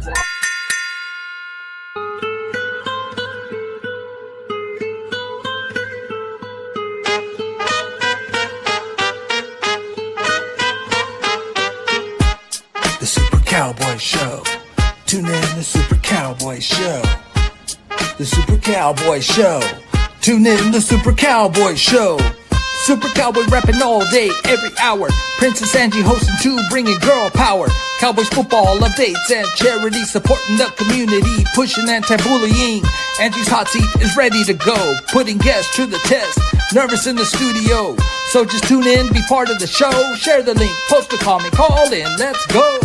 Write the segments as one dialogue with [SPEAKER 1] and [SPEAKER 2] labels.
[SPEAKER 1] The Super Cowboy Show. Tune in the Super Cowboy Show. The Super Cowboy Show. Tune in the Super Cowboy Show. Super Cowboy rapping all day, every hour. Princess Angie hosting too, bringing girl power. Cowboys football updates and charity, supporting the community, pushing anti-bullying. Angie's hot seat is ready to go, putting guests to the test. Nervous in the studio, so just tune in, be part of the show. Share the link, post a comment, call in, let's go.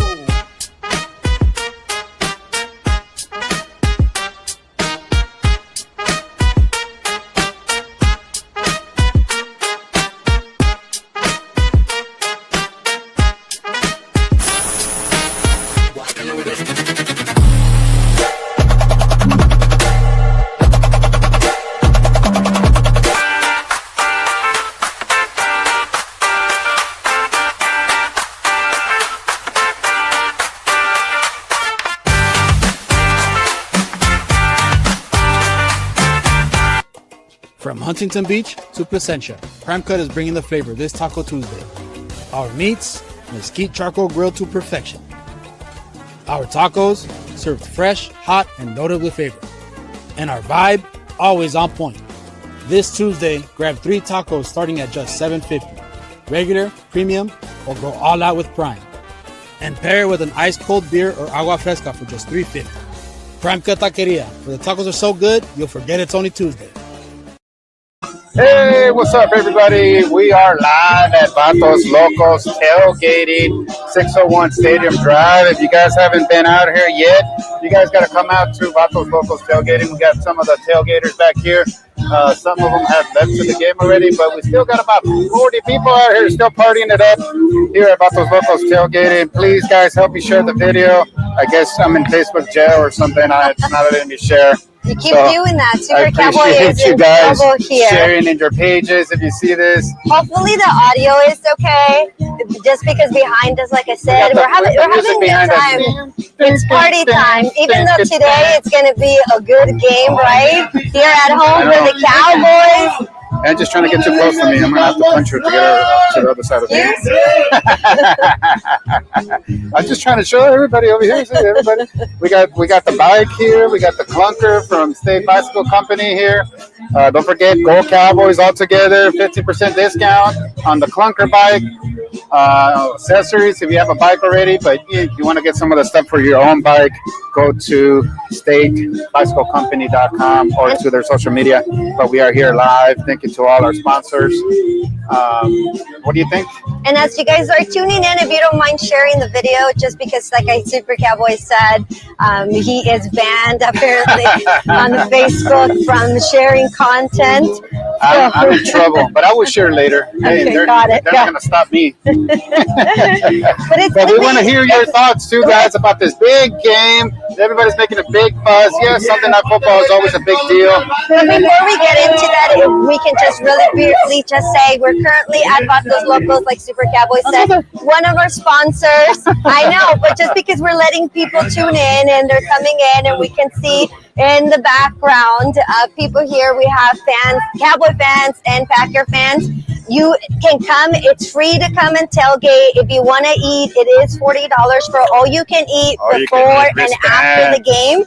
[SPEAKER 2] From Huntington Beach to Placentia, Prime Cut is bringing the flavor this Taco Tuesday. Our meats, mesquite charcoal grilled to perfection. Our tacos, served fresh, hot, and notably flavored. And our vibe, always on point. This Tuesday, grab 3 tacos starting at just $7.50. Regular, premium, or go all out with Prime. And pair it with an ice cold beer or agua fresca for just $3.50. Prime Cut Taqueria, where the tacos are so good, you'll forget it's only Tuesday.
[SPEAKER 3] Hey, what's up, everybody? We are live at Vatos Locos tailgating 601 Stadium Drive. If you guys haven't been out here yet, you guys got to come out to Vatos Locos tailgating. We got some of the tailgaters back here. Some of them have left to the game already, but we still got about 40 people out here still partying it up here at Vatos Locos tailgating. Please, guys, help me share the video. I guess I'm in Facebook jail or something. It's not letting me share.
[SPEAKER 4] You keep doing that. Super Cowboy is
[SPEAKER 3] you
[SPEAKER 4] in
[SPEAKER 3] guys
[SPEAKER 4] trouble here.
[SPEAKER 3] Sharing in your pages if you see this.
[SPEAKER 4] Hopefully the audio is okay. Just because behind us, like I said, we're having a good time. It's party time. Even though today it's going to be a good game, right? Here at home for the Cowboys.
[SPEAKER 3] And just trying to get too close to me. I'm going to have to punch her to get her to the other side of me. I'm just trying to show everybody over here. See, everybody. We got the bike here. We got the clunker from State Bicycle Company here. Don't forget, Go Cowboys all together. 50% discount on the clunker bike. Accessories if you have a bike already, but if you want to get some of the stuff for your own bike, go to statebicyclecompany.com or to their social media. But we are here live. Thank you to all our sponsors. What do you think?
[SPEAKER 4] And as you guys are tuning in, if you don't mind sharing the video, just because, like Super Cowboy said, he is banned apparently on Facebook from sharing content.
[SPEAKER 3] I'm in trouble, but I will share later. Hey,
[SPEAKER 4] Okay,
[SPEAKER 3] they're
[SPEAKER 4] got it.
[SPEAKER 3] not going to stop me.
[SPEAKER 4] But
[SPEAKER 3] we want to hear your thoughts too, guys, about this big game. Everybody's making a big fuss. Yes, Sunday Night Football is always a big deal.
[SPEAKER 4] But before we get into that, if we can just really briefly just say we're currently at Vatos Locos, like Super Cowboy said, one of our sponsors. I know, but just because we're letting people tune in and they're coming in and we can see in the background people here, we have fans, Cowboy fans and Packer fans. You can come. It's free to come and tailgate. If you want to eat, it is $40 for all you can eat before and after the game.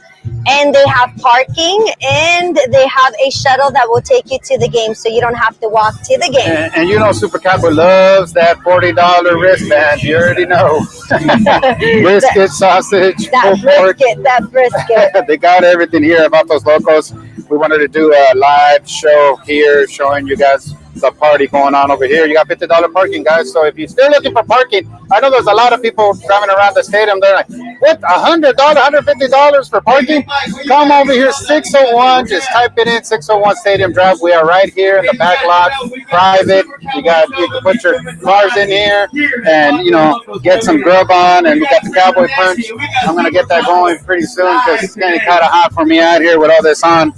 [SPEAKER 4] And they have parking, and they have a shuttle that will take you to the game, so you don't have to walk to the game.
[SPEAKER 3] And you know Super Cowboy loves that $40 wristband. You already know. Brisket, sausage, pulled pork.
[SPEAKER 4] That brisket.
[SPEAKER 3] They got everything here at Vatos Locos. We wanted to do a live show here showing you guys the party going on over here. You got $50 parking, guys. So if you're still looking for parking, I know there's a lot of people driving around the stadium. They're like, what, $100, $150 for parking? Come over here, 601. Just type it in, 601 Stadium Drive. We are right here in the back lot, private. You can put your cars in here and, you know, get some grub on. And we got the Cowboy Punch. I'm going to get that going pretty soon because it's getting kind of hot for me out here with all this on.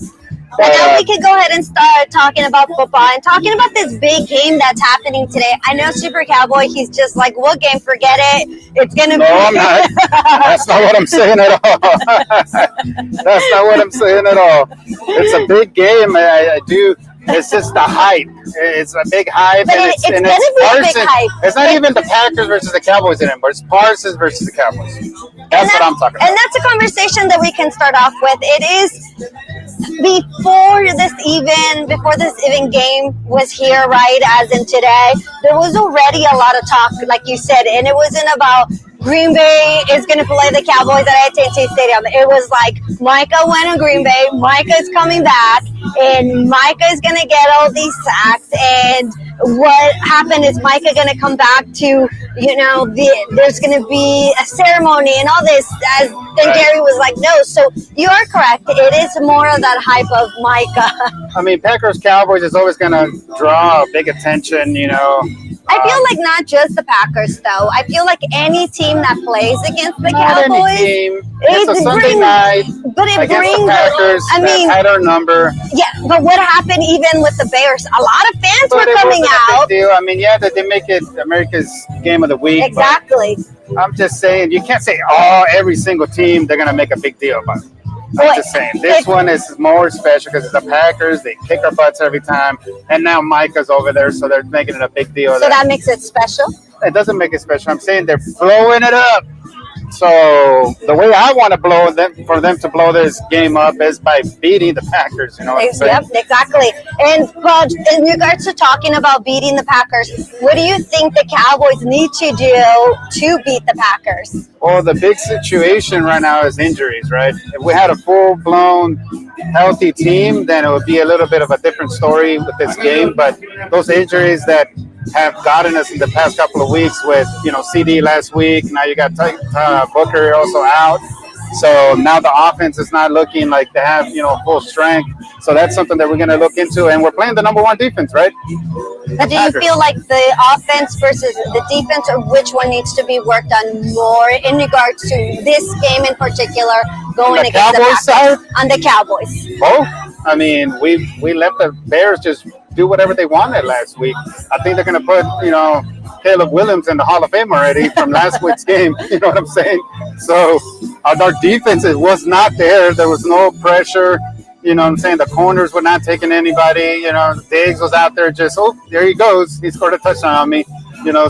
[SPEAKER 4] But now we can go ahead and start talking about football and talking about this big game that's happening today. I know Super Cowboy, he's just like, what game? Forget it. It's going to be.
[SPEAKER 3] No, I'm not. That's not what I'm saying at all. That's not what I'm saying at all. It's a big game. I do. It's just the hype. It's a big hype.
[SPEAKER 4] But it's going to be a big hype.
[SPEAKER 3] It's not even the Packers versus the Cowboys anymore. It's Parsons versus the Cowboys. That's what I'm talking about.
[SPEAKER 4] And that's a conversation that we can start off with. It is before this even game was here, right? As in today, there was already a lot of talk, like you said, and it wasn't about Green Bay is going to play the Cowboys at AT&T Stadium. It was like Micah went to Green Bay, Micah's coming back, and Micah is going to get all these sacks. And what happened is Micah going to come back to, there's going to be a ceremony and all this. And Gary was like, no. So you are correct. It is more of that hype of Micah.
[SPEAKER 3] I mean, Packers Cowboys is always going to draw big attention,
[SPEAKER 4] I feel like not just the Packers, though. I feel like any team that plays against the Cowboys,
[SPEAKER 3] it's a Sunday night.
[SPEAKER 4] But it brings
[SPEAKER 3] the Packers. Had our number.
[SPEAKER 4] Yeah, but what happened even with the Bears? A lot of fans were coming out.
[SPEAKER 3] Big deal. I mean, yeah, they make it America's game of the week.
[SPEAKER 4] Exactly.
[SPEAKER 3] I'm just saying, you can't say every single team they're gonna make a big deal about it. I'm just saying, this one is more special because it's the Packers. They kick our butts every time. And now Micah's over there, so they're making it a big deal.
[SPEAKER 4] So that makes it special?
[SPEAKER 3] It doesn't make it special. I'm saying they're blowing it up. So the way I want to blow them, for them to blow this game up, is by beating the Packers. You know what I'm saying?
[SPEAKER 4] Yep, exactly. And but in regards to talking about beating the Packers, what do you think the Cowboys need to do to beat the Packers?
[SPEAKER 3] Well, the big situation right now is injuries, right? If we had a full-blown healthy team, then it would be a little bit of a different story with this game. But those injuries that have gotten us in the past couple of weeks with, CD last week. Now you got Booker also out. So now the offense is not looking like they have, full strength. So that's something that we're going to look into. And we're playing the number one defense, right?
[SPEAKER 4] But do you feel like the offense versus the defense, or which one needs to be worked on more in regards to this game in particular, going against the Packers?
[SPEAKER 3] Side?
[SPEAKER 4] On the Cowboys.
[SPEAKER 3] Both. I mean, we let the Bears just do whatever they wanted last week. I think they're going to put, Caleb Williams in the Hall of Fame already from last week's game. You know what I'm saying? So our defense was not there. There was no pressure. You know what I'm saying? The corners were not taking anybody. Diggs was out there just, there he goes. He scored a touchdown on me.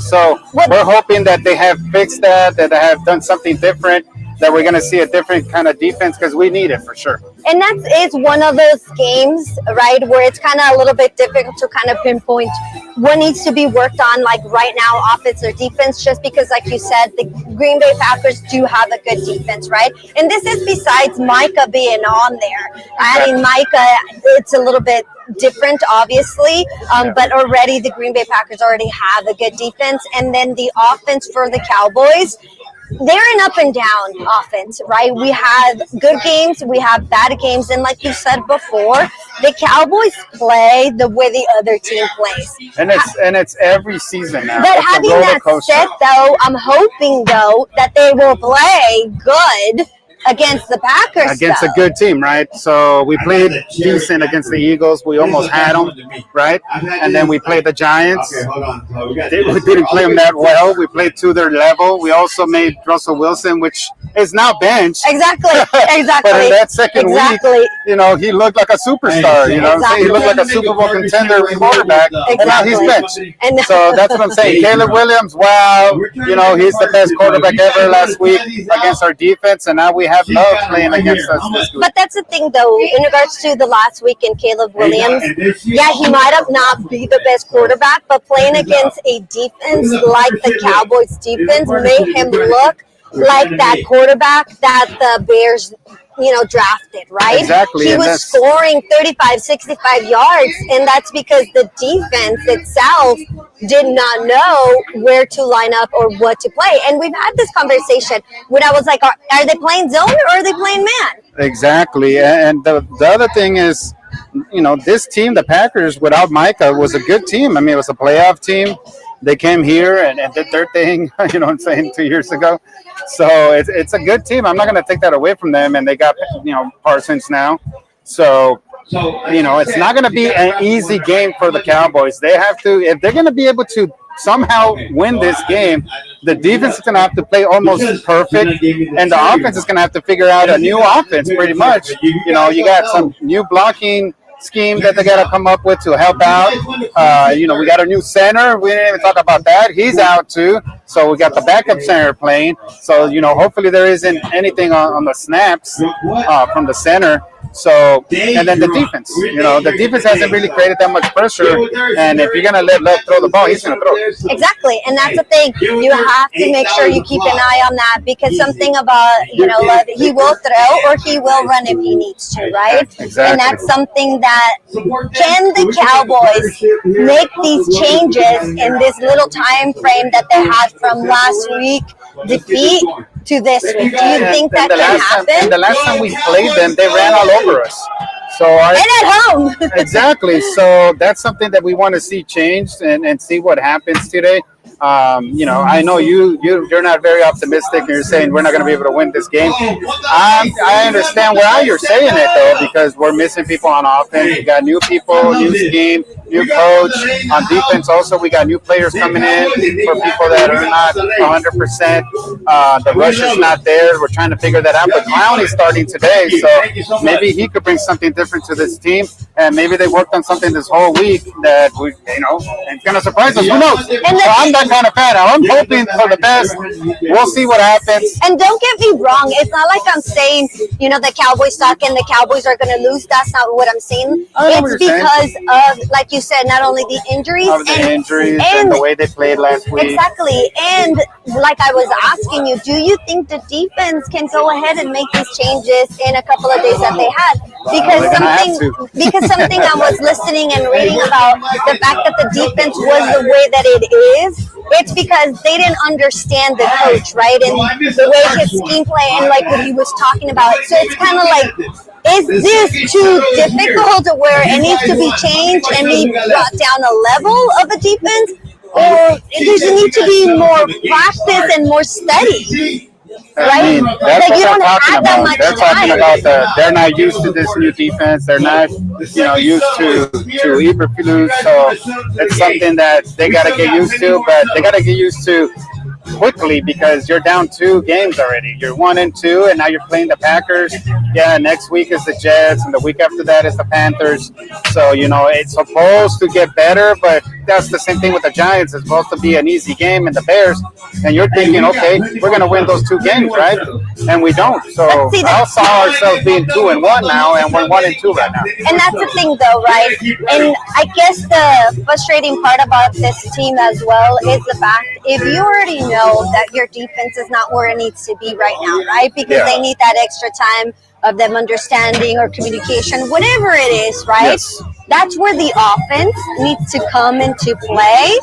[SPEAKER 3] So we're hoping that they have fixed that they have done something different, that we're going to see a different kind of defense because we need it for sure.
[SPEAKER 4] And that is one of those games, right, where it's kind of a little bit difficult to kind of pinpoint what needs to be worked on, like right now, offense or defense, just because, like you said, the Green Bay Packers do have a good defense, right? And this is besides Micah being on there. I mean, Micah, it's a little bit different, obviously, but already the Green Bay Packers already have a good defense. And then the offense for the Cowboys, they're an up and down offense, right? We have good games, we have bad games, and like you said before, the Cowboys play the way the other team plays.
[SPEAKER 3] And it's every season now.
[SPEAKER 4] But having that said, though, I'm hoping though that they will play good against the Packers.
[SPEAKER 3] Against a good team, right? So we played decent against the Eagles. We almost had them, right? And then we played the Giants. We didn't play them that well. We played to their level. We also made Russell Wilson, which is now benched.
[SPEAKER 4] Exactly.
[SPEAKER 3] But in that second week, he looked like a superstar. You know what I'm saying? He looked like a Super Bowl contender quarterback, and now he's benched. So that's what I'm saying. Caleb Williams, wow, he's the best quarterback ever last week against our defense, and now we have love playing against us this week.
[SPEAKER 4] But that's the thing, though, in regards to the last week in Caleb Williams, yeah, he might have not be the best quarterback, but playing against a defense like the Cowboys defense made him look like that quarterback that the Bears drafted, right?
[SPEAKER 3] Exactly.
[SPEAKER 4] He was scoring 35, 65 yards, and that's because the defense itself did not know where to line up or what to play. And we've had this conversation when I was like, are they playing zone or are they playing man?
[SPEAKER 3] Exactly. And the other thing is, this team, the Packers, without Micah, was a good team. I mean, it was a playoff team. They came here and did their thing, 2 years ago. So it's a good team. I'm not going to take that away from them. And they got, Parsons now. So you know, it's not going to be an easy game for the Cowboys. They have to, if they're going to be able to somehow win this game, the defense is going to have to play almost perfect, and the offense is going to have to figure out a new offense pretty much. You know, you got some new blocking scheme that they got to come up with to help out. You know, we got a new center. We didn't even talk about that. He's out too. So we got the backup center playing. So, you know, hopefully there isn't anything on the snaps from the center. So, and then the defense, you know, the defense hasn't really created that much pressure. And if you're going to let Love throw the ball, he's going to throw it.
[SPEAKER 4] Exactly. And that's the thing. You have to make sure you keep an eye on that, because something about, you know, Love, he will throw or he will run if he needs to, right?
[SPEAKER 3] Exactly.
[SPEAKER 4] And that's something that, can the Cowboys make these changes in this little time frame that they had from last week defeat to this week? Do you think that can happen?
[SPEAKER 3] And the last time we played them, they ran all over us. So
[SPEAKER 4] and at home.
[SPEAKER 3] Exactly. So that's something that we want to see changed and see what happens today. You know, I know you're not very optimistic, and you're saying we're not going to be able to win this game. I understand why you're saying it though, because we're missing people on offense. We got new people, new scheme, new coach. On defense also, we got new players coming in for people that are not 100%. The rush is not there. We're trying to figure that out. But Clowney's starting today, so maybe he could bring something different to this team. And maybe they worked on something this whole week that we, you know, it's going to surprise us. Who knows? So I'm that kind of fan. I'm hoping for the best. We'll see what happens.
[SPEAKER 4] And don't get me wrong. It's not like I'm saying, you know, the Cowboys suck and the Cowboys are going to lose. That's not what I'm saying. It's because of, like you said, not only the injuries,
[SPEAKER 3] and the way they played last week.
[SPEAKER 4] Exactly. And like I was asking you, do you think the defense can go ahead and make these changes in a couple of days that they had? Because something I was listening and reading about the fact that the defense was the way that it is, it's because they didn't understand the coach, right? And the way his scheme play and like what he was talking about. So it's kind of like, is this too difficult to where it needs to be changed and be brought down a level of a defense? Or does it need to be more practice and more study? Right?
[SPEAKER 3] I mean, that's
[SPEAKER 4] like you
[SPEAKER 3] what
[SPEAKER 4] don't have that much
[SPEAKER 3] they're talking
[SPEAKER 4] time.
[SPEAKER 3] about they're not used to this new defense. They're not, you know, used to Eberflus. So it's something that they got to get used to, but they got to get used to quickly because you're down 2 games already. You're 1-2, and now you're playing the Packers. Yeah, next week is the Jets, and the week after that is the Panthers. So, you know, it's supposed to get better, but that's the same thing with the Giants. It's supposed to be an easy game, and the Bears. And you're thinking, okay, we're going to win those 2 games, right? And we don't. So I saw ourselves being 2-1 now, and we're 1-2 right now.
[SPEAKER 4] And that's the thing, though, right? And I guess the frustrating part about this team as well is the fact if you already know that your defense is not where it needs to be right now, right? Because they need that extra time of them understanding or communication, whatever it is, right?
[SPEAKER 3] Yes.
[SPEAKER 4] That's where the offense needs to come into play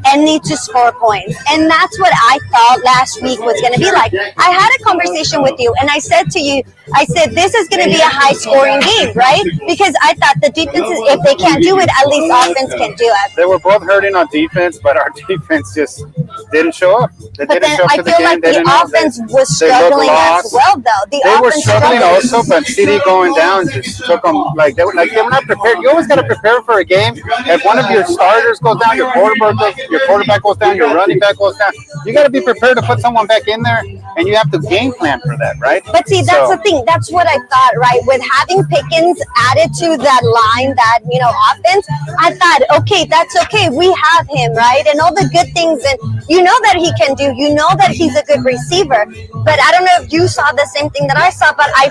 [SPEAKER 4] and need to score points. And that's what I thought last week was going to be like. I had a conversation with you, and I said to you, I said, this is going to be a high-scoring game, right? Because I thought the defenses, if they can't do it, at least offense can do it.
[SPEAKER 3] They were both hurting on defense, but our defense just didn't show up.
[SPEAKER 4] But then I feel like the offense was struggling as well, though.
[SPEAKER 3] They were struggling also, but CD going down just took them like they were not prepared. You always got to prepare for a game. If one of your starters goes down, your quarterback goes down, your running back goes down. You got to be prepared to put someone back in there, and you have to game plan for that, right?
[SPEAKER 4] But see, that's the thing. That's what I thought, right? With having Pickens added to that line, that, you know, offense, I thought, okay, that's okay. We have him, right? And all the good things, and you know that he can do. You know that he's a good receiver. But I don't know if you saw the same thing that I saw, but I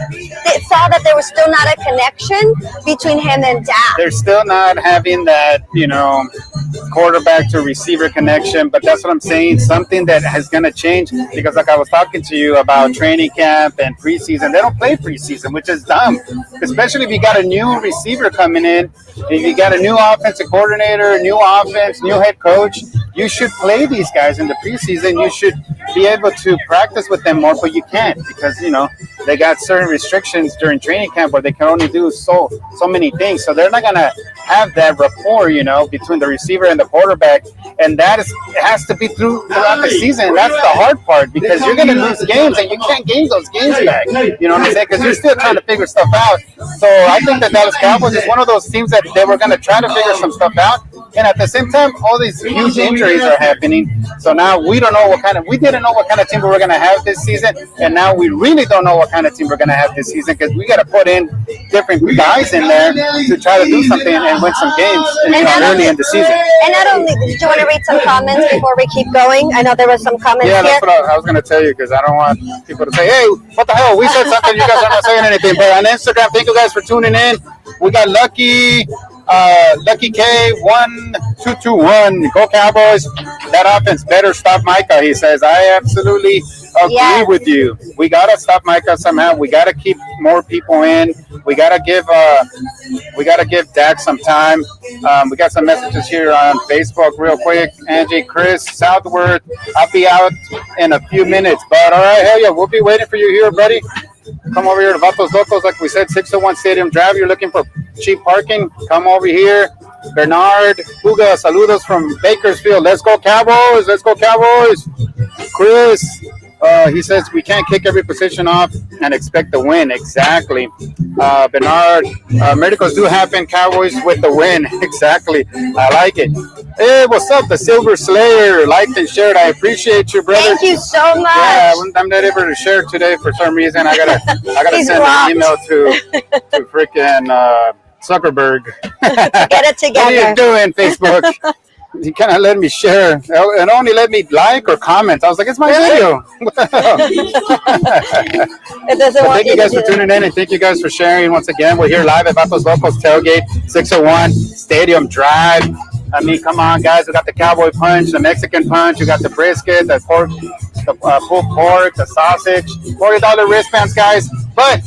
[SPEAKER 4] saw that there was still not a connection between him and Dak.
[SPEAKER 3] They're still not having that, you know, quarterback to receiver connection, but that's what I'm saying. Something that is going to change because, like I was talking to you about training camp and preseason, they don't play preseason, which is dumb, especially if you got a new receiver coming in, if you got a new offensive coordinator, new offense, new head coach. You should play these guys in the preseason. You should be able to practice with them more, but you can't because, you know, they got certain restrictions during training camp where they can only do so many things. So they're not going to have that rapport, you know, between the receiver and the quarterback and it has to be throughout the season. And that's the hard part, because you're going to lose games, and you can't gain those games back. You know what I'm saying? Because you're still trying to figure stuff out. So I think the Dallas Cowboys is one of those teams that they were going to try to figure some stuff out, and at the same time, all these huge injuries are happening. So now we didn't know what kind of team we were going to have this season, and now we really don't know what kind of team we're going to have this season, because we got to put in different guys in there to try to do something and win some games early in the season.
[SPEAKER 4] And not only, did you want to read some comments before we keep going? I know there were some comments
[SPEAKER 3] Yeah,
[SPEAKER 4] here.
[SPEAKER 3] that's what I was going to tell you, because I don't want people to say, hey, what the hell? We said something, you guys are not saying anything. But on Instagram, thank you guys for tuning in. We got Lucky K1221. Go Cowboys. That offense better stop Micah, he says. I absolutely agree with you. We got to stop Micah somehow. We got to keep more people in. We got to give Dak some time. We got some messages here on Facebook real quick. Angie, Chris, Southworth. I'll be out in a few minutes. But all right, hell yeah, we'll be waiting for you here, buddy. Come over here to Vatos Locos, like we said, 601 Stadium Drive. You're looking for cheap parking? Come over here. Bernard, Huga, saludos from Bakersfield. Let's go Cowboys. Let's go Cowboys. Chris, he says we can't kick every position off and expect to win. Exactly. Bernard, miracles do happen. Cowboys with the win. Exactly. I like it. Hey, what's up? The Silver Slayer liked and shared. I appreciate you, brother.
[SPEAKER 4] Thank you so much.
[SPEAKER 3] Yeah, I'm not able to share today for some reason. I gotta send an email to freaking Zuckerberg.
[SPEAKER 4] Get it together.
[SPEAKER 3] What are you doing, Facebook? You kind of let me share and only let me like or comment. I was like, it's my video.
[SPEAKER 4] It doesn't want
[SPEAKER 3] thank you guys for tuning in, and thank you guys for sharing once again. We're here live at Vatos Locos Tailgate, 601 Stadium Drive. I mean, come on, guys. We got the Cowboy Punch, the Mexican Punch. We got the brisket, the pork, the pulled pork, the sausage. $40 wristbands, guys. But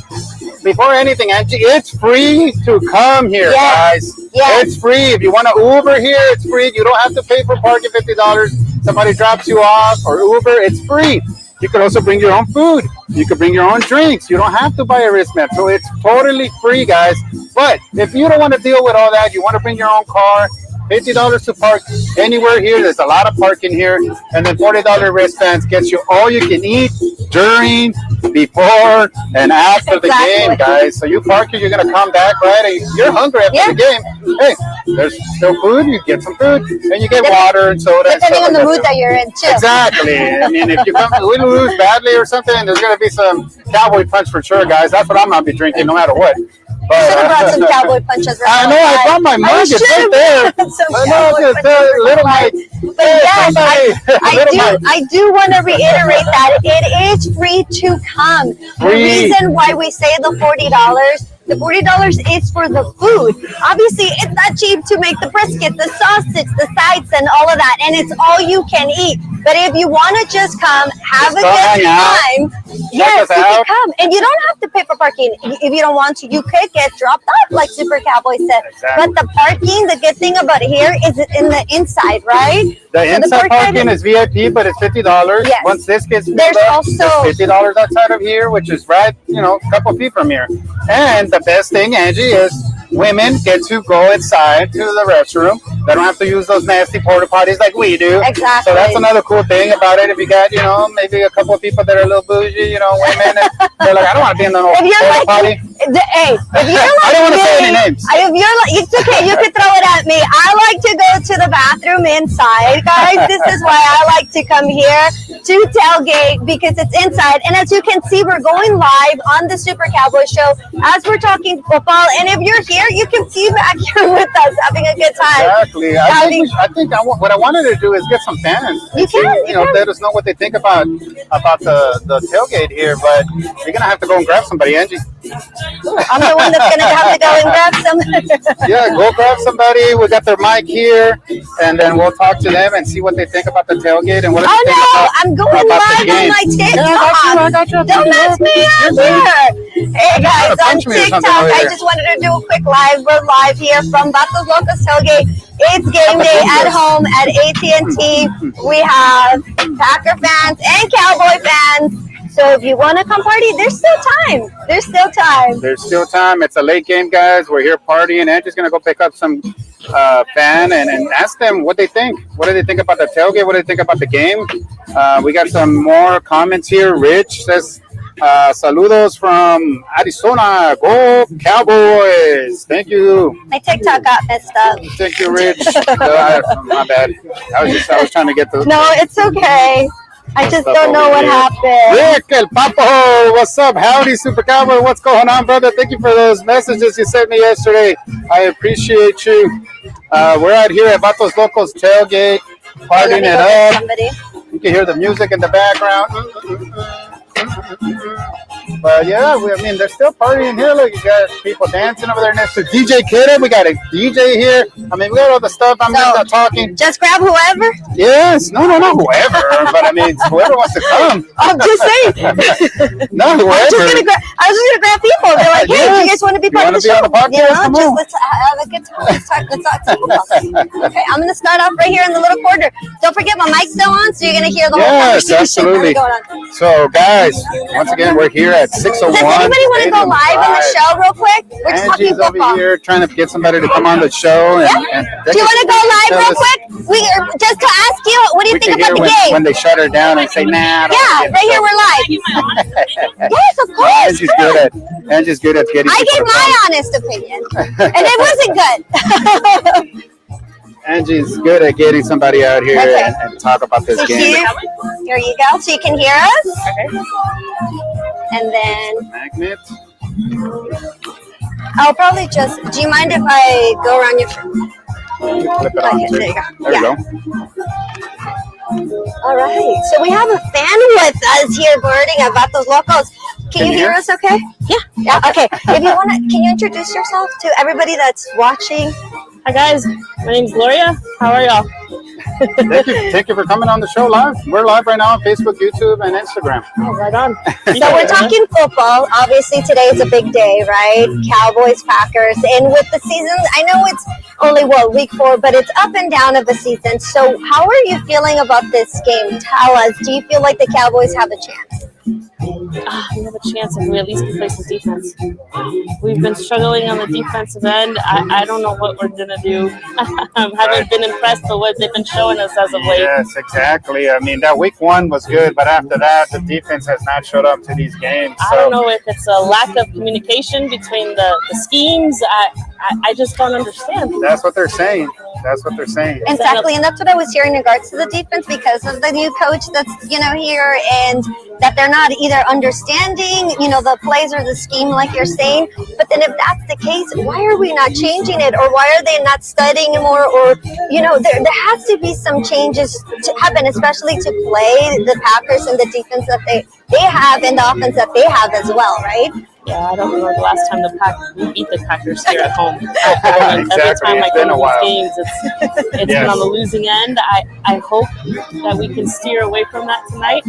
[SPEAKER 3] before anything, Angie, it's free to come here, guys. Yes. It's free. If you want to Uber here, it's free. You don't have to pay for parking $50. Somebody drops you off or Uber, it's free. You can also bring your own food. You can bring your own drinks. You don't have to buy a wristband. So it's totally free, guys. But if you don't want to deal with all that, you want to bring your own car, $50 to park anywhere here. There's a lot of parking here. And then $40 wristbands gets you all you can eat during, before, and after the game, guys. So you park here, you're going to come back, right? And you're hungry after the game. Hey, there's still food. You get some food. And you get water and soda.
[SPEAKER 4] Depending on the mood that you're in, too.
[SPEAKER 3] Exactly. I mean, if you we lose badly or something, there's going to be some Cowboy Punch for sure, guys. That's what I'm going to be drinking no matter what.
[SPEAKER 4] But, should have brought some Cowboy Punches.
[SPEAKER 3] I know, I brought my mug. It's right there. I know, it's little Mike.
[SPEAKER 4] But yes, I do want to reiterate that it is free to come. The reason why we say the $40, the $40 is for the food. Obviously, it's not cheap to make the brisket, the sausage, the sides, and all of that, and it's all you can eat. But if you want to just come, have a good time, yes, you can come. And you don't have to pay for parking. If you don't want to, you could get dropped off, like Supercowboy said. Exactly. But the parking, the good thing about here is in the inside, right?
[SPEAKER 3] The inside parking is VIP, but it's $50.
[SPEAKER 4] Yes.
[SPEAKER 3] Once this gets filled
[SPEAKER 4] there's
[SPEAKER 3] up,
[SPEAKER 4] also
[SPEAKER 3] there's $50 outside of here, which is right, a couple feet from here. And the best thing, Angie, is women get to go inside to the restroom. They don't have to use those nasty porta potties like we do.
[SPEAKER 4] Exactly.
[SPEAKER 3] So that's another cool thing about it. If you got, maybe a couple of people that are a little bougie, women, and they're like, I don't want to be in the porta potty.
[SPEAKER 4] Hey, if you're like
[SPEAKER 3] I don't want to say any names.
[SPEAKER 4] If you're like, it's okay. You can throw it at me. I like to go to the bathroom inside, guys. This is why I like to come here to Tailgate, because it's inside. And as you can see, we're going live on the Super Cowboy Show as we're talking football. And if you're here, you can see back here with us having a good time.
[SPEAKER 3] Exactly. I think what I wanted to do is get some fans.
[SPEAKER 4] You can.
[SPEAKER 3] Let us know what they think about the tailgate here. But you're gonna have to go and grab somebody, Angie.
[SPEAKER 4] I'm the one that's gonna have to go and grab somebody.
[SPEAKER 3] Yeah, go grab somebody. We got their mic here, and then we'll talk to them and see what they think about the tailgate and what they think about.
[SPEAKER 4] I'm going live on my TikTok.
[SPEAKER 3] I got you.
[SPEAKER 4] Don't mess me up here. Hey guys, on TikTok, I just wanted to do a quick live. We're live here from Vatos Locos Tailgate. It's game day at home at AT&T. We have Packer fans and Cowboy fans. So if you want to come party, there's still time. There's still time.
[SPEAKER 3] There's still time. It's a late game, guys. We're here partying. Angie's going to go pick up some fan and ask them what they think. What do they think about the tailgate? What do they think about the game? We got some more comments here. Rich says, saludos from Arizona. Go Cowboys. Thank you.
[SPEAKER 4] My TikTok got messed up.
[SPEAKER 3] Thank you, Rich. My bad. I was trying to get the...
[SPEAKER 4] No, it's okay. I just don't know what happened.
[SPEAKER 3] Rick El Papo, what's up? Howdy, Super Cowboy. What's going on, brother? Thank you for those messages you sent me yesterday. I appreciate you. We're out here at Vatos Locos tailgate, partying it up.
[SPEAKER 4] Somebody.
[SPEAKER 3] You can hear the music in the background. But yeah, I mean, they're still partying here. Look, you got people dancing over there next to DJ Kiddo. We got a DJ here. I mean, we got all the stuff. I'm not talking.
[SPEAKER 4] Just grab whoever?
[SPEAKER 3] Yes. No, whoever. But I mean, whoever wants to come.
[SPEAKER 4] I'm just saying.
[SPEAKER 3] No, whoever.
[SPEAKER 4] I was just gonna grab people. They're like, hey, do you guys want to be part of the show?
[SPEAKER 3] On the podcast?
[SPEAKER 4] Let's have a good time. Let's talk football. Okay, I'm gonna start off right here in the little corner. Don't forget my mic's still on, so you're gonna hear the whole conversation.
[SPEAKER 3] Absolutely.
[SPEAKER 4] Going on.
[SPEAKER 3] So, guys, once again, we're here at 601.
[SPEAKER 4] Does anybody want to go live on the show real quick? We're just talking
[SPEAKER 3] Angie's
[SPEAKER 4] football.
[SPEAKER 3] over here trying to get somebody to come on the show. And
[SPEAKER 4] Do you want to go live real quick? Just to ask you, what do you think about the game?
[SPEAKER 3] When they shut her down and say, nah.
[SPEAKER 4] Yeah, right here we're live. Yes, of course.
[SPEAKER 3] Angie's good at getting.
[SPEAKER 4] I gave my honest opinion, and it wasn't good.
[SPEAKER 3] Angie's good at getting somebody out here and talk about this game.
[SPEAKER 4] Here you go, so you can hear us. Okay. And then
[SPEAKER 3] Magnet.
[SPEAKER 4] I'll probably just. Do you mind if I go around your?
[SPEAKER 3] Flip it on.
[SPEAKER 4] There you go.
[SPEAKER 3] There you go.
[SPEAKER 4] All right. So we have a fan with us here, birding at Vatos Locos. Can you hear us? Okay. Yeah. Okay. If you want to, can you introduce yourself to everybody that's watching?
[SPEAKER 5] Hi guys, my name's Gloria. How are y'all?
[SPEAKER 3] Thank you for coming on the show live. We're live right now on Facebook, YouTube, and Instagram.
[SPEAKER 5] Oh, right on.
[SPEAKER 4] So we're talking football. Obviously, today is a big day, right? Cowboys, Packers, and with the season, I know it's only week 4, but it's up and down of the season. So, how are you feeling about this game? Tell us. Do you feel like the Cowboys have a chance?
[SPEAKER 5] We have a chance if we at least can play some defense. We've been struggling on the defensive end. I don't know what we're going to do. Haven't been impressed with what they've been showing us as of late.
[SPEAKER 3] Yes, exactly. I mean, that week 1 was good, but after that, the defense has not showed up to these games.
[SPEAKER 5] I don't know if it's a lack of communication between the schemes. I just don't understand.
[SPEAKER 3] That's what they're saying.
[SPEAKER 4] Exactly, and that's what I was hearing in regards to the defense because of the new coach that's here, and that they're not either understanding the plays or the scheme like you're saying. But then if that's the case, why are we not changing it, or why are they not studying more, or there has to be some changes to happen, especially to play the Packers and the defense that they have and the offense that they have as well, right?
[SPEAKER 5] Yeah, I don't remember the last time we beat the Packers here at home. Every time I go to these games, it's been on the losing end. I hope that we can steer away from that tonight.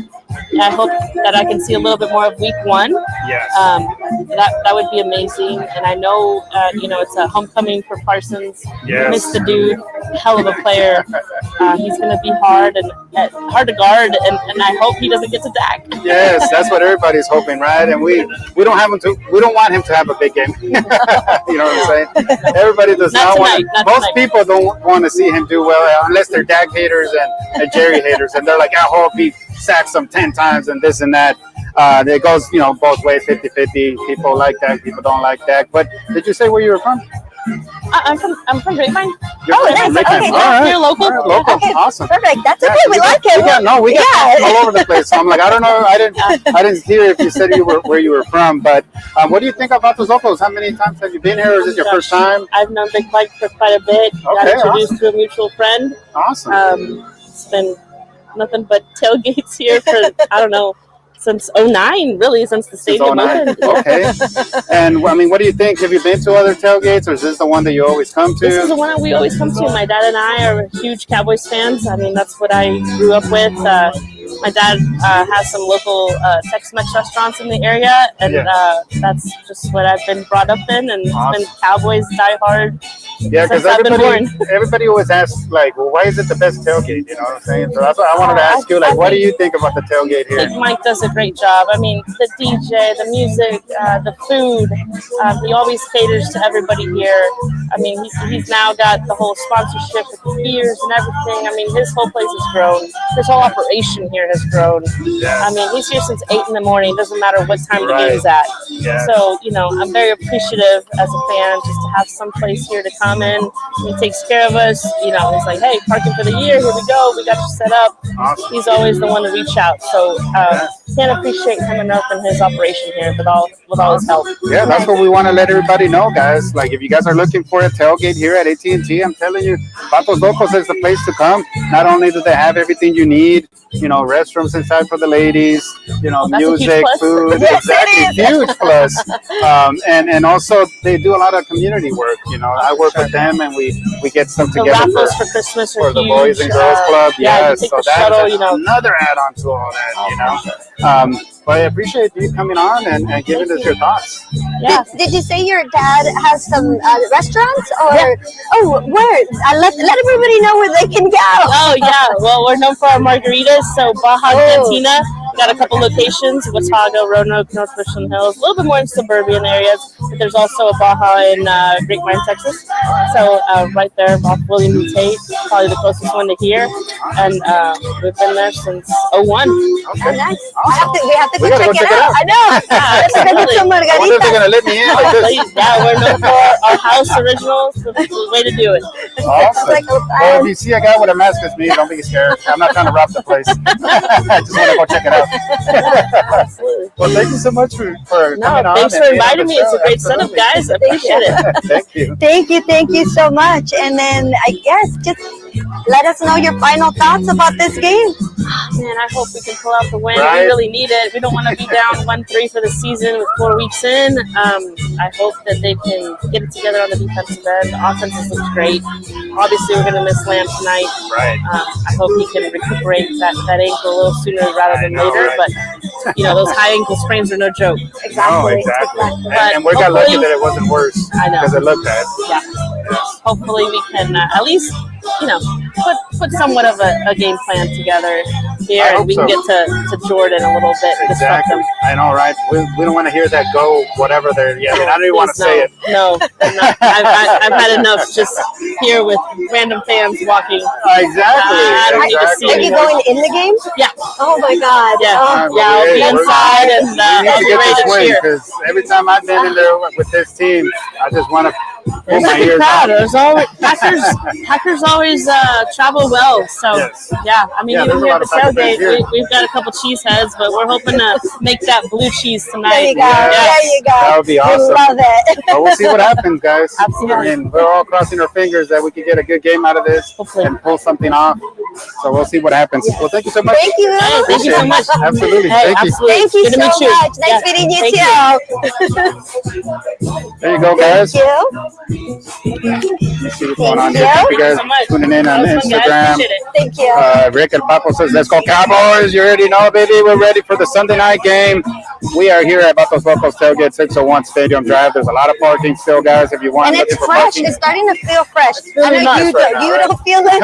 [SPEAKER 5] I hope that I can see a little bit more of week 1.
[SPEAKER 3] Yes.
[SPEAKER 5] That would be amazing. And I know, it's a homecoming for Parsons.
[SPEAKER 3] Yes.
[SPEAKER 5] Missed the dude, hell of a player. He's going to be hard to guard, and I hope he doesn't get to Dak.
[SPEAKER 3] Yes, that's what everybody's hoping, right? And we don't have him to. We don't want him to have a big game. You know what I'm saying? Everybody does not want. Most people don't want to see him do well unless they're Dak haters and Jerry haters, and they're like, I hope he sacks them 10 times and this and that. It goes, both ways, 50-50. People like Dak, people don't like Dak. But did you say where you were from?
[SPEAKER 5] I'm from Grapevine.
[SPEAKER 4] Nice. Okay,
[SPEAKER 3] all right.
[SPEAKER 5] You're local.
[SPEAKER 3] Local.
[SPEAKER 4] Okay,
[SPEAKER 3] Awesome.
[SPEAKER 4] perfect. That's okay. We like it.
[SPEAKER 3] We got all over the place. So I'm like, I don't know. I didn't hear if you said where you were from. But what do you think about Vatos Locos? How many times have you been here? Or is this your first time?
[SPEAKER 5] I've known Big Mike for quite a bit. Got introduced to a mutual friend.
[SPEAKER 3] Awesome.
[SPEAKER 5] It's been nothing but tailgates here for I don't know. Since 2009, really, since the stadium opened.
[SPEAKER 3] Okay. And, I mean, what do you think? Have you been to other tailgates, or is this the one that you always come to?
[SPEAKER 5] This is the one that we always come to. My dad and I are huge Cowboys fans. I mean, that's what I grew up with. my dad has some local Tex-Mex restaurants in the area, and that's just what I've been brought up in, and it's been Cowboys Die Hard.
[SPEAKER 3] Yeah, because everybody always asks, like, well, why is it the best tailgate? You know what I'm saying? So that's why I wanted to ask you, like, what do you think about the tailgate here?
[SPEAKER 5] I think Mike does a great job. I mean, the DJ, the music, the food, he always caters to everybody here. I mean, he's now got the whole sponsorship with the beers and everything. I mean, his whole place has grown. His whole operation here has grown.
[SPEAKER 3] Yes.
[SPEAKER 5] I mean, he's here since 8 in the morning. Doesn't matter what time the game's at.
[SPEAKER 3] Yeah.
[SPEAKER 5] So, you know, I'm very appreciative as a fan just to have some place here to come in. He takes care of us. You know, he's like, hey, parking for the year. Here we go. We got you set up.
[SPEAKER 3] Awesome.
[SPEAKER 5] He's always the one to reach out. So, can't appreciate him enough and his operation here with all his help.
[SPEAKER 3] Yeah, that's what we want to let everybody know, guys. Like, if you guys are looking for a tailgate here at AT&T, I'm telling you, Vatos Locos is the place to come. Not only do they have everything you need, you know, restrooms inside for the ladies, you know, music, food, exactly, huge plus. And also they do a lot of community work. You know, I work with them, and we get some together
[SPEAKER 5] raffles for Christmas
[SPEAKER 3] for the
[SPEAKER 5] huge.
[SPEAKER 3] Boys and Girls Club. Yes, so that's
[SPEAKER 5] shuttle, you know.
[SPEAKER 3] another add-on to all that. You know. But I appreciate you coming on and giving us your thoughts.
[SPEAKER 5] Yeah.
[SPEAKER 4] Did you say your dad has some restaurants? Or oh, where? Let everybody know where they can go.
[SPEAKER 5] Oh yeah. Well, we're known for our margaritas, so Baja Cantina. We got a couple locations: Watauga, Roanoke, North Richland Hills. A little bit more in suburban areas, but there's also a Baja in Grapevine, Texas. So right there off William and Tate, probably the closest one to here, and we've been there since 01.
[SPEAKER 4] Okay. Nice.
[SPEAKER 3] Awesome.
[SPEAKER 4] We have to go check it out. I know. Let's go get some
[SPEAKER 3] I wonder if they're gonna let me in like this.
[SPEAKER 5] Yeah, we're known for our house originals. The way to do it.
[SPEAKER 3] Awesome. Well, if you see a guy with a mask as me, don't be scared. I'm not trying to rob the place. I just want to go check it out.
[SPEAKER 5] Absolutely.
[SPEAKER 3] Well, thank you so much for coming on.
[SPEAKER 5] Thanks for inviting me. It's a great setup, guys. I appreciate it.
[SPEAKER 3] Thank you.
[SPEAKER 4] Thank you so much. And then I guess just let us know your final thoughts about this game.
[SPEAKER 5] Man, I hope we can pull out the win.
[SPEAKER 3] Right.
[SPEAKER 5] We really need it. We don't want to be down 1-3 for the season with 4 weeks in. I hope that they can get it together on the defensive end. The offense looks great. Obviously, we're going to miss Lamb tonight.
[SPEAKER 3] Right.
[SPEAKER 5] I hope he can recuperate that ankle a little sooner rather than later. But, you know, those high ankle sprains are no joke.
[SPEAKER 3] No, exactly. And we got lucky that it wasn't worse.
[SPEAKER 5] I know.
[SPEAKER 3] Because it looked bad.
[SPEAKER 5] Yeah. Hopefully we can at least, you know, put somewhat of a game plan together here, and we can get to Jordan a little bit.
[SPEAKER 3] Exactly. I know, right? We don't want to hear that go, whatever they're, I don't even want to say it.
[SPEAKER 5] No. I've had enough just here with random fans walking.
[SPEAKER 3] Exactly.
[SPEAKER 5] I don't need to see
[SPEAKER 4] Are you
[SPEAKER 5] anymore.
[SPEAKER 4] going in the game?
[SPEAKER 5] Yeah.
[SPEAKER 4] Oh my God.
[SPEAKER 5] Yeah.
[SPEAKER 4] Oh.
[SPEAKER 5] I'll be inside, and I'll be ready to cheer.
[SPEAKER 3] Because every time I've been in there with this team, I just want to pull my ears
[SPEAKER 5] proud.
[SPEAKER 3] out.
[SPEAKER 5] There's always Packers always travel well. So yeah, I mean, even here at the tailgate, we've got a couple cheese heads, but we're hoping to make that blue cheese tonight.
[SPEAKER 4] There you go. There you go.
[SPEAKER 3] That would be awesome.
[SPEAKER 4] We love it.
[SPEAKER 3] But we'll see what happens, guys.
[SPEAKER 5] Absolutely.
[SPEAKER 3] I mean, we're all crossing our fingers that we can get a good game out of this
[SPEAKER 5] Hopefully.
[SPEAKER 3] and pull something off. So we'll see what happens. Well, thank you so much.
[SPEAKER 4] Thank you.
[SPEAKER 5] Hey, thank you so much.
[SPEAKER 3] Absolutely.
[SPEAKER 5] Hey,
[SPEAKER 3] Thank you.
[SPEAKER 5] absolutely.
[SPEAKER 4] Thank you
[SPEAKER 5] Good to
[SPEAKER 4] so
[SPEAKER 5] meet you.
[SPEAKER 4] much. Nice meeting you too.
[SPEAKER 3] There you go, guys.
[SPEAKER 4] Thank you.
[SPEAKER 3] Let's see what's going on here.
[SPEAKER 4] Thank
[SPEAKER 3] Thank you guys
[SPEAKER 5] so much.
[SPEAKER 3] tuning in on
[SPEAKER 5] That was fun, guys.
[SPEAKER 3] Instagram.
[SPEAKER 5] Appreciate it.
[SPEAKER 4] Thank you.
[SPEAKER 3] Rick El Papo says, let's go Cowboys. You already know, baby. We're ready for the Sunday night game. We are here at Vatos Locos Tailgate 601 Stadium Drive. There's a lot of parking still, guys, if you want
[SPEAKER 4] And
[SPEAKER 3] to
[SPEAKER 4] it's
[SPEAKER 3] for
[SPEAKER 4] fresh.
[SPEAKER 3] parking.
[SPEAKER 4] It's starting to feel fresh.
[SPEAKER 3] really
[SPEAKER 4] I know
[SPEAKER 3] nice
[SPEAKER 4] you,
[SPEAKER 3] right now,
[SPEAKER 4] you
[SPEAKER 3] right?
[SPEAKER 4] don't feel it.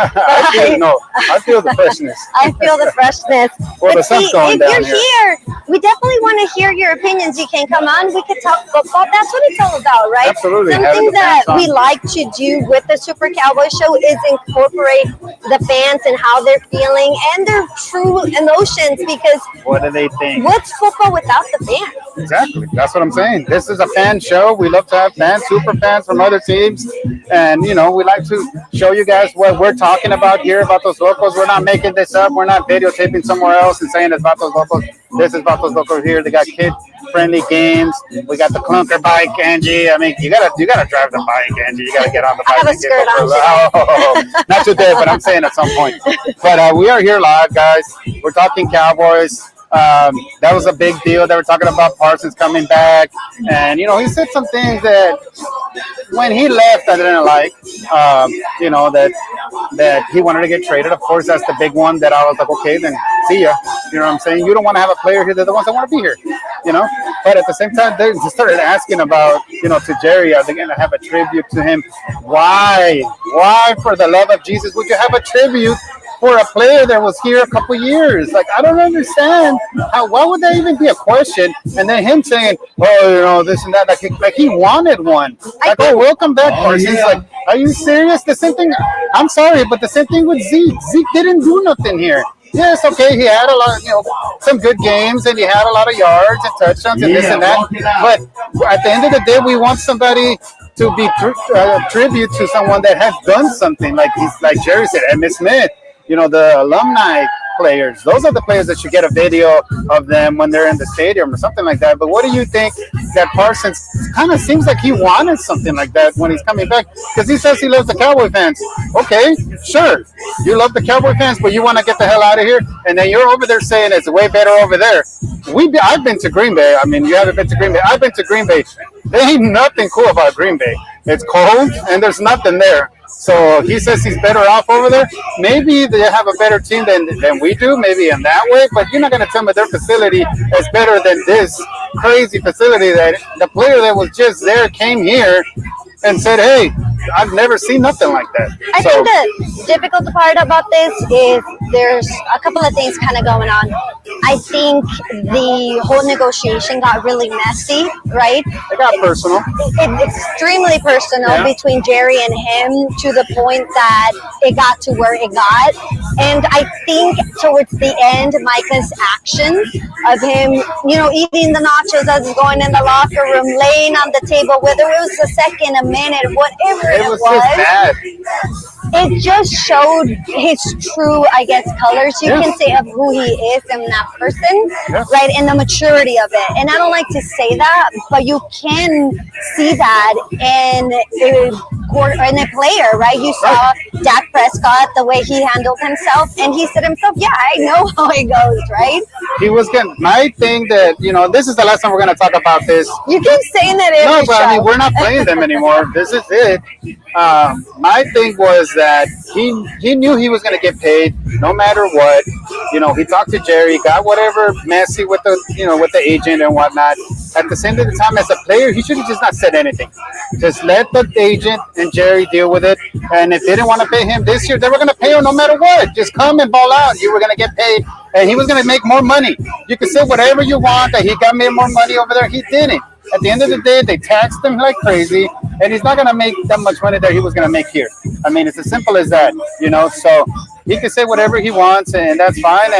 [SPEAKER 3] I feel the freshness.
[SPEAKER 4] I feel the freshness.
[SPEAKER 3] Well, the
[SPEAKER 4] But
[SPEAKER 3] sun's
[SPEAKER 4] see,
[SPEAKER 3] going
[SPEAKER 4] if
[SPEAKER 3] down
[SPEAKER 4] you're
[SPEAKER 3] here.
[SPEAKER 4] here, we definitely want to hear your opinions. You can come on. We could talk football. That's what it's all about, right?
[SPEAKER 3] Absolutely.
[SPEAKER 4] Something
[SPEAKER 3] Having the
[SPEAKER 4] that
[SPEAKER 3] fans on.
[SPEAKER 4] we like to do with the Super Cowboy Show is incorporate the fans and how they're feeling and their true emotions, because
[SPEAKER 3] What do they think?
[SPEAKER 4] what's football without the fans?
[SPEAKER 3] Exactly. That's what I'm saying. This is a fan show. We love to have fans, super fans from other teams. And, you know, we like to show you guys what we're talking about here about those locals. We're not making this up. We're not videotaping somewhere else and saying it's Vatos Locos. This is Vatos Locos here. They got kid-friendly games. We got the clunker bike, Angie. I mean, you gotta drive the bike, Angie. You gotta get on the bike.
[SPEAKER 4] I have a
[SPEAKER 3] and get
[SPEAKER 4] skirt
[SPEAKER 3] over
[SPEAKER 4] on
[SPEAKER 3] the- not today, but I'm saying at some point. But we are here live, guys. We're talking Cowboys. That was a big deal. They were talking about Parsons coming back, and you know he said some things that when he left, I didn't like, you know, that he wanted to get traded. Of course, that's the big one that I was like, okay, then see ya. You know what I'm saying? You don't want to have a player here. They're the ones that want to be here, you know? But at the same time, they started asking about, you know, to Jerry, are they going to have a tribute to him? Why? Why, for the love of Jesus, would you have a tribute for a player that was here a couple years? Like, I don't understand why would that even be a question? And then him saying, oh, you know, this and that, like he wanted one. Like, oh, welcome back, Parsons. Like, are you serious? The same thing. I'm sorry, but the same thing with Zeke. Zeke didn't do nothing here. Yes, okay, he had a lot, you know, some good games, and he had a lot of yards and touchdowns and this and that. But at the end of the day, we want somebody to be tribute to someone that has done something. Like Jerry said, Emmitt Smith. You know, the alumni players. Those are the players that should get a video of them when they're in the stadium or something like that. But what do you think that Parsons kind of seems like he wanted something like that when he's coming back? Because he says he loves the Cowboy fans. Okay, sure. You love the Cowboy fans, but you want to get the hell out of here? And then you're over there saying it's way better over there. I've been to Green Bay. I mean, you haven't been to Green Bay. I've been to Green Bay. There ain't nothing cool about Green Bay. It's cold, and there's nothing there. So he says he's better off over there. Maybe they have a better team than we do, maybe in that way, but you're not going to tell me their facility is better than this crazy facility that the player that was just there came here and said, hey, I've never seen nothing like that.
[SPEAKER 4] I think the difficult part about this is there's a couple of things kind of going on. I think the whole negotiation got really messy, right?
[SPEAKER 3] It got personal.
[SPEAKER 4] Extremely personal between Jerry and him, to the point that it got to where it got. And I think towards the end, Micah's actions of him, you know, eating the nachos as he's going in the locker room, laying on the table, whether it was a second, a minute, whatever it was
[SPEAKER 3] just bad.
[SPEAKER 4] It just showed his true, I guess, colors, you can say, of who he is and that person, right? And the maturity of it. And I don't like to say that, but you can see that in a player, right? You saw Dak Prescott, the way he handled himself, and he said himself, yeah, I know how it goes, right?
[SPEAKER 3] He was getting, my thing that, you know, this is the last time we're going to talk about this.
[SPEAKER 4] You keep saying that every
[SPEAKER 3] No, but I mean, we're not playing them anymore. This is it. My thing was that he knew he was going to get paid no matter what. You know, he talked to Jerry, got whatever messy with the, you know, with the agent and whatnot. At the same time, as a player, he should have just not said anything. Just let the agent and Jerry deal with it. And if they didn't want to pay him this year, they were going to pay him no matter what. Just come and ball out. You were going to get paid, and he was going to make more money. You can say whatever you want, that he got me more money over there. He didn't. At the end of the day, they taxed him like crazy, and he's not going to make that much money that he was going to make here. I mean, it's as simple as that, you know. So he can say whatever he wants, and that's fine.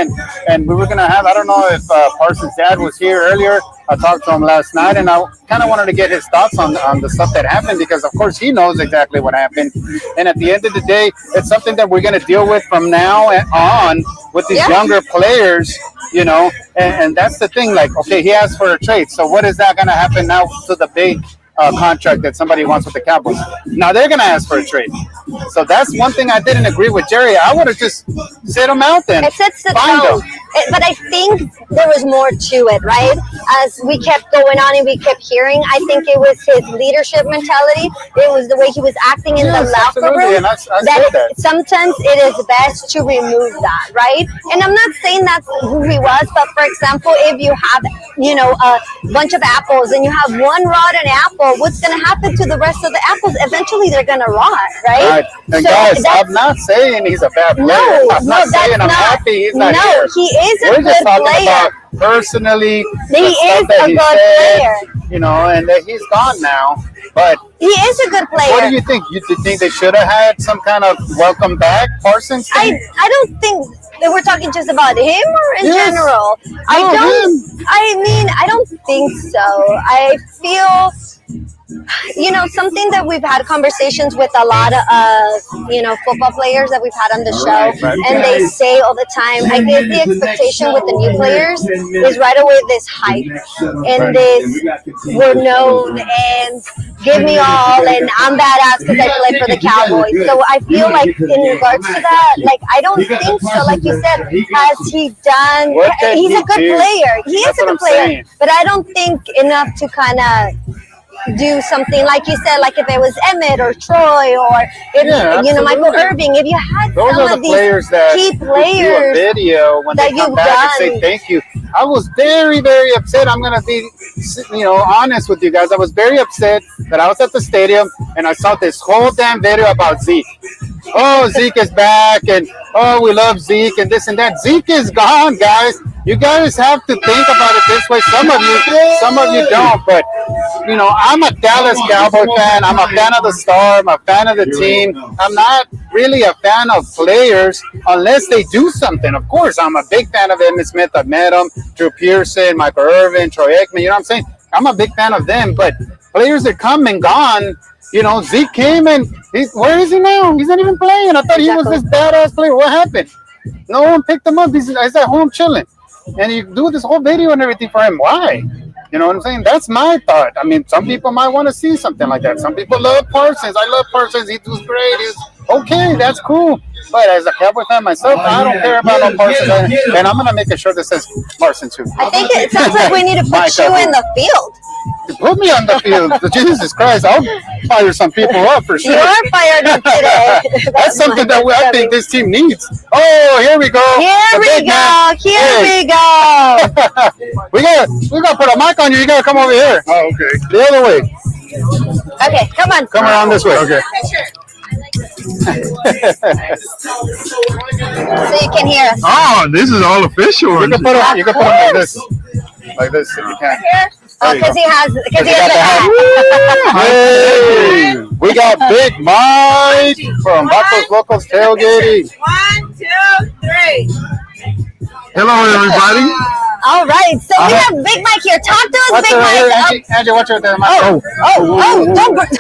[SPEAKER 3] And we were going to have, I don't know if Parsons' dad was here earlier. I talked to him last night, and I kind of wanted to get his thoughts on the stuff that happened, because, of course, he knows exactly what happened. And at the end of the day, it's something that we're going to deal with from now on with these younger players, you know. And that's the thing. Like, okay, he asked for a trade. So what is that going to happen now to the big contract that somebody wants with the Cowboys? Now they're going to ask for a trade. So that's one thing I didn't agree with Jerry. I would have just sit him out then.
[SPEAKER 4] It sets the tone. But I think there was more to it, right? As we kept going on and we kept hearing, I think it was his leadership mentality. It was the way he was acting in the locker room.
[SPEAKER 3] And I that
[SPEAKER 4] sometimes it is best to remove that, right? And I'm not saying that's who he was, but for example, if you have, you know, a bunch of apples and you have one rotten apple, what's going to happen to the rest of the apples? Eventually they're going to rot, right?
[SPEAKER 3] And so guys, I'm not saying he's a bad player. I'm not saying I'm happy he's not here.
[SPEAKER 4] He is a
[SPEAKER 3] We're just
[SPEAKER 4] good
[SPEAKER 3] talking
[SPEAKER 4] player.
[SPEAKER 3] about personally,
[SPEAKER 4] He is a good player.
[SPEAKER 3] You know, and that he's gone now. But
[SPEAKER 4] he is a good player.
[SPEAKER 3] What do you think? You think they should have had some kind of welcome back Parsons thing?
[SPEAKER 4] I don't think that we're talking just about him or in general. I don't think so. I feel, you know, something that we've had conversations with a lot of, you know, football players that we've had on the show, and they say all the time, I guess the expectation with the new players is right away this hype and this, we're known and give me all and I'm badass because I play for the Cowboys. So I feel like in regards to that, like, I don't think so. Like you said, has he done, he's a good player. He is a good player, but I don't think enough to kind of do something like you said, like if it was Emmett or Troy or if, you know, Michael Irving, if you had
[SPEAKER 3] those
[SPEAKER 4] some
[SPEAKER 3] are the
[SPEAKER 4] of these
[SPEAKER 3] players that
[SPEAKER 4] key
[SPEAKER 3] do a
[SPEAKER 4] players
[SPEAKER 3] video when
[SPEAKER 4] that
[SPEAKER 3] they come
[SPEAKER 4] you've
[SPEAKER 3] back and
[SPEAKER 4] done.
[SPEAKER 3] say thank you. I was very, very upset. I'm gonna be, you know, honest with you guys. I was very upset that I was at the stadium and I saw this whole damn video about Zeke. Oh, Zeke is back, and oh, we love Zeke, and this and that. Zeke is gone, guys. You guys have to think about it this way. Some of you don't. But you know, I'm a Dallas Cowboy fan. I'm a fan of the star. I'm a fan of the team. I'm not really a fan of players unless they do something. Of course, I'm a big fan of Emmitt Smith. I've met him. Drew Pearson, Michael Irvin, Troy Aikman. You know what I'm saying? I'm a big fan of them. But players that come and gone. You know, Zeke came and where is he now? He's not even playing. I thought he was this badass player. What happened? No one picked him up. He's at home chilling. And you do this whole video and everything for him. Why? You know what I'm saying? That's my thought. I mean, some people might want to see something like that. Some people love Parsons. I love Parsons. He was great. He's okay. That's cool. But as a Cowboy fan myself, I don't care about no Parsons. And I'm going to make a shirt that says Parsons too.
[SPEAKER 4] I think it sounds like we need to put you in the field.
[SPEAKER 3] Put me on the field. Jesus Christ, I'll fire some people up for sure.
[SPEAKER 4] You are fired up today.
[SPEAKER 3] That's something that I think this team needs. Oh, here we go.
[SPEAKER 4] Here we go.
[SPEAKER 3] we gotta put a mic on you. You gotta come over here.
[SPEAKER 6] Oh, okay.
[SPEAKER 3] The other way.
[SPEAKER 4] Okay, come on.
[SPEAKER 3] Come around this way.
[SPEAKER 6] Okay.
[SPEAKER 4] So you can hear us.
[SPEAKER 6] Oh, this is all official.
[SPEAKER 3] You can put them like this. Like this if you can.
[SPEAKER 4] Oh, because he has the hat.
[SPEAKER 3] Hey, we got Big Mike from Vatos Locos Tailgating.
[SPEAKER 7] 1, 2, 3.
[SPEAKER 6] Hello, everybody.
[SPEAKER 4] All right, so we have Big Mike here. Talk to us,
[SPEAKER 3] Watch
[SPEAKER 4] Big
[SPEAKER 3] it right here,
[SPEAKER 4] Mike.
[SPEAKER 3] Angie, watch it there.
[SPEAKER 4] Oh, don't burn us.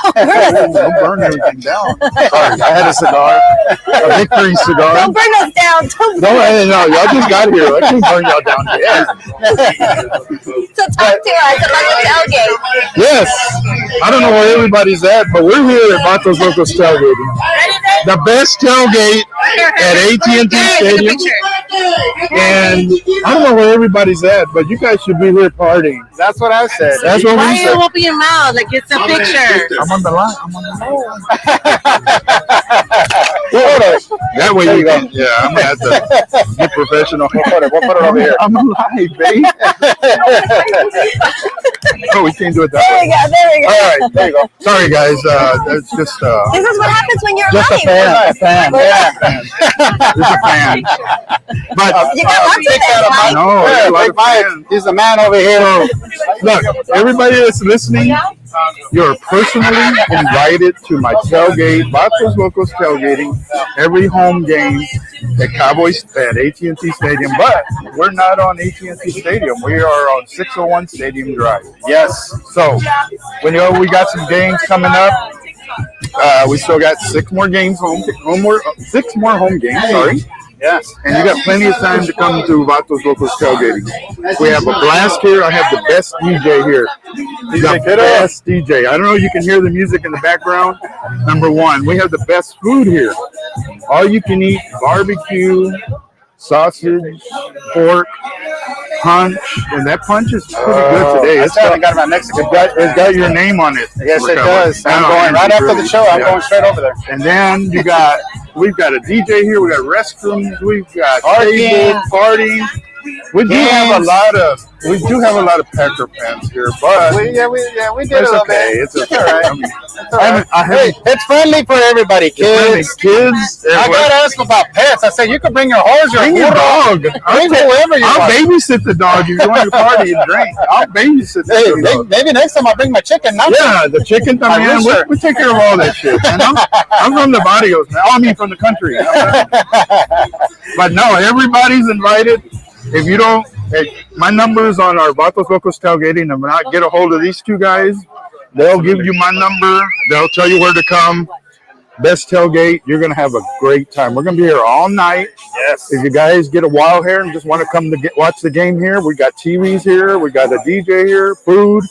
[SPEAKER 6] Don't burn everything down. Sorry, I had a cigar, a victory cigar.
[SPEAKER 4] Don't burn us down.
[SPEAKER 6] No, y'all just got here. I can't burn y'all down yet.
[SPEAKER 4] So talk to us about the tailgate.
[SPEAKER 6] Yes, I don't know where everybody's at, but we're here at Vatos Locos Tailgating. The best tailgate at AT&T Stadium. And I don't know where everybody's at, but you guys should be here partying.
[SPEAKER 3] That's what I said.
[SPEAKER 6] That's what
[SPEAKER 7] Why
[SPEAKER 6] we
[SPEAKER 7] are you
[SPEAKER 6] said.
[SPEAKER 7] open your mouth? Like it's a picture.
[SPEAKER 6] I'm on the line. That way you can. Yeah, I'm gonna have to get professional.
[SPEAKER 3] We'll put it over here.
[SPEAKER 6] I'm alive, babe. Oh, we can't do it that way.
[SPEAKER 4] There we go.
[SPEAKER 3] All right, there you go.
[SPEAKER 6] Sorry, guys. That's just
[SPEAKER 4] This is what happens when you're
[SPEAKER 6] just a
[SPEAKER 4] live.
[SPEAKER 6] fan. Just a fan. But
[SPEAKER 4] You got lots of them, Mike.
[SPEAKER 6] no, there's a lot
[SPEAKER 3] Big
[SPEAKER 6] of
[SPEAKER 3] Mike,
[SPEAKER 6] fans.
[SPEAKER 3] he's the man over here.
[SPEAKER 6] So, look, everybody that's listening, you're personally invited to my tailgate, Vatos Locos tailgating, every home game at Cowboys at AT&T Stadium. But we're not on AT&T Stadium. We are on 601 Stadium Drive.
[SPEAKER 3] Yes.
[SPEAKER 6] So, we got some games coming up. We still got 6 more games 6 more home games. Sorry.
[SPEAKER 3] Yes.
[SPEAKER 6] And you got plenty of time to come to Vatos Locos tailgating. We have a blast here. I have the best DJ here. The best DJ. I don't know if you can hear the music in the background. Number one, we have the best food here. All you can eat barbecue, sausage, pork, punch, and that punch is pretty good today.
[SPEAKER 3] I still haven't got my Mexican.
[SPEAKER 6] It's got your name on it.
[SPEAKER 3] Yes, it does. I'm going right after the show. I'm going straight over there.
[SPEAKER 6] And then we've got a DJ here. We got restrooms. We've got
[SPEAKER 3] Parking.
[SPEAKER 6] parties. We do have a lot of Packer fans here, but
[SPEAKER 3] we did
[SPEAKER 6] it's
[SPEAKER 3] a little
[SPEAKER 6] okay.
[SPEAKER 3] bit.
[SPEAKER 6] It's okay.
[SPEAKER 3] all right.
[SPEAKER 6] I mean,
[SPEAKER 3] It's all right.
[SPEAKER 6] I
[SPEAKER 3] Hey,
[SPEAKER 6] haven't.
[SPEAKER 3] it's friendly for everybody, kids.
[SPEAKER 6] Kids.
[SPEAKER 3] I got to ask about pets. I said you can bring your horse, your
[SPEAKER 6] Bring your
[SPEAKER 3] burro.
[SPEAKER 6] dog.
[SPEAKER 3] Bring whoever you
[SPEAKER 6] I'll
[SPEAKER 3] want.
[SPEAKER 6] babysit the dog if you want to party and drink. I'll babysit
[SPEAKER 3] Hey,
[SPEAKER 6] the dog.
[SPEAKER 3] maybe next time I'll bring my chicken. Not
[SPEAKER 6] Yeah, the chicken
[SPEAKER 3] My
[SPEAKER 6] también.
[SPEAKER 3] rooster.
[SPEAKER 6] We take care of all that shit, man. I'm from the barrios, man. I mean, from the country. But no, everybody's invited. If you don't, my number's on our Vatos Locos tailgating. If not, get a hold of these two guys. They'll give you my number. They'll tell you where to come. Best tailgate. You're going to have a great time. We're going to be here all night.
[SPEAKER 3] Yes.
[SPEAKER 6] If you guys get a while here and just want to come to watch the game here, we got TVs here. We got a DJ here, food.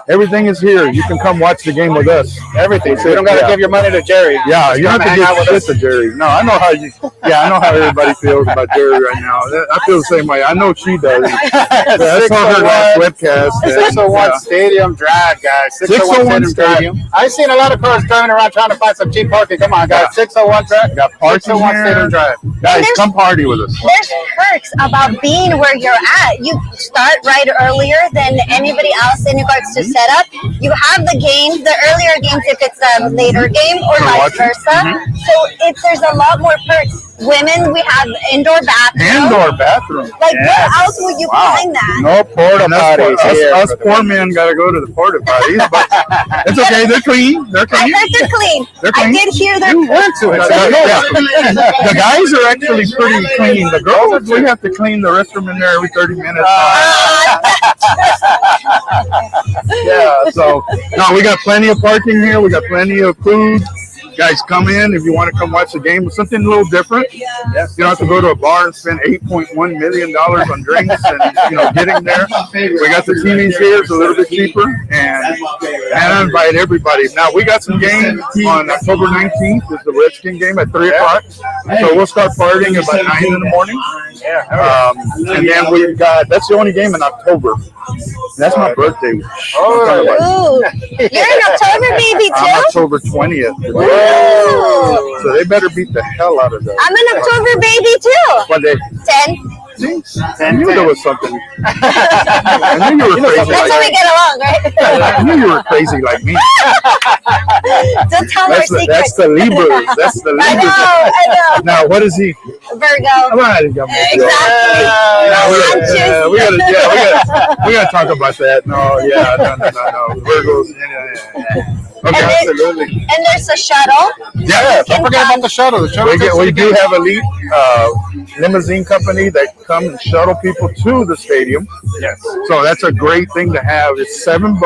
[SPEAKER 6] Everything is here. You can come watch the game with us.
[SPEAKER 3] Everything. So you don't got to give your money to Jerry.
[SPEAKER 6] Yeah, you don't have to
[SPEAKER 3] hang out
[SPEAKER 6] give
[SPEAKER 3] with
[SPEAKER 6] shit
[SPEAKER 3] us.
[SPEAKER 6] to Jerry. No, I know how you. Yeah, I know how everybody feels about Jerry right now. I feel the same way. I know she does. I saw her last webcast.
[SPEAKER 3] 601 Stadium Drive, guys.
[SPEAKER 6] 601 Stadium.
[SPEAKER 3] Drive. I've seen a lot of cars driving around trying to find some cheap parking. Come on, guys. 601 Drive.
[SPEAKER 6] Got parking
[SPEAKER 3] 601
[SPEAKER 6] here.
[SPEAKER 3] Stadium Drive.
[SPEAKER 6] Guys, come party with us.
[SPEAKER 4] There's perks about being where you're at. You start right earlier than anybody else in regards to setup. You have the games, the earlier games if it's a later game or vice versa. So there's a lot more perks. Women, we have indoor bathrooms.
[SPEAKER 6] Indoor bathroom.
[SPEAKER 4] Like what else would you find that?
[SPEAKER 3] No porta potties here.
[SPEAKER 6] Us poor men got to go to the porta potties, but it's okay. They're clean. They're
[SPEAKER 4] I
[SPEAKER 6] clean.
[SPEAKER 4] heard they're clean.
[SPEAKER 6] They're
[SPEAKER 4] I
[SPEAKER 6] clean.
[SPEAKER 4] did hear they're
[SPEAKER 3] Went to it.
[SPEAKER 6] The guys are actually pretty clean. The girls, we have to clean the restroom in there every 30 minutes. Yeah, so no, we got plenty of parking here. We got plenty of food. Guys, come in if you want to come watch the game. Something a little different. Yes. You don't have to go to a bar and spend $8.1 million on drinks and getting there. We got the TVs here. It's a little bit cheaper, and I invite everybody. Now we got some games on October 19th. It's the Redskin game at 3 o'clock. So we'll start partying about 9 in the morning. And then we've got that's the only game in October. That's my birthday.
[SPEAKER 4] Ooh, you're an October baby
[SPEAKER 6] I'm
[SPEAKER 4] too?
[SPEAKER 6] October 20th.
[SPEAKER 4] Ooh.
[SPEAKER 6] So they better beat the hell out of that.
[SPEAKER 4] I'm an October baby too.
[SPEAKER 6] What day?
[SPEAKER 4] 10.
[SPEAKER 6] I knew there was something. I knew you were crazy.
[SPEAKER 4] That's how we get along, right?
[SPEAKER 6] I knew you were crazy like me.
[SPEAKER 4] Don't tell our
[SPEAKER 6] That's
[SPEAKER 4] secrets.
[SPEAKER 6] the Libras. That's the
[SPEAKER 4] I
[SPEAKER 6] Libras.
[SPEAKER 4] know.
[SPEAKER 6] Now, what is he?
[SPEAKER 4] Virgo.
[SPEAKER 6] Come on, you got me.
[SPEAKER 4] Exactly.
[SPEAKER 6] Now,
[SPEAKER 4] I'm
[SPEAKER 6] we gotta talk about that. No. Virgos. Yeah. Okay, absolutely.
[SPEAKER 4] And there's a shuttle.
[SPEAKER 6] Yeah,
[SPEAKER 3] Don't forget about the shuttle. The shuttle
[SPEAKER 6] we do have elite limousine company that come and shuttle people to the stadium.
[SPEAKER 3] Yes.
[SPEAKER 6] So that's a great thing to have. It's $7,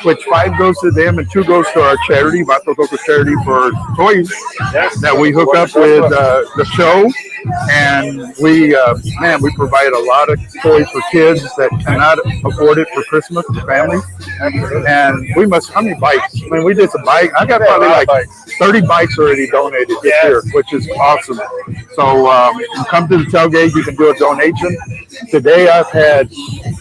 [SPEAKER 6] which 5 goes to them and 2 goes to our charity, Vatos Locos charity for toys.
[SPEAKER 3] Yes.
[SPEAKER 6] That we hook up with the show. And we provide a lot of toys for kids that cannot afford it for Christmas for families. And how many bikes? I mean, we did some bike. I got probably like 30 bikes already donated this year, which is awesome. So you come to the tailgate, you can do a donation. Today I've had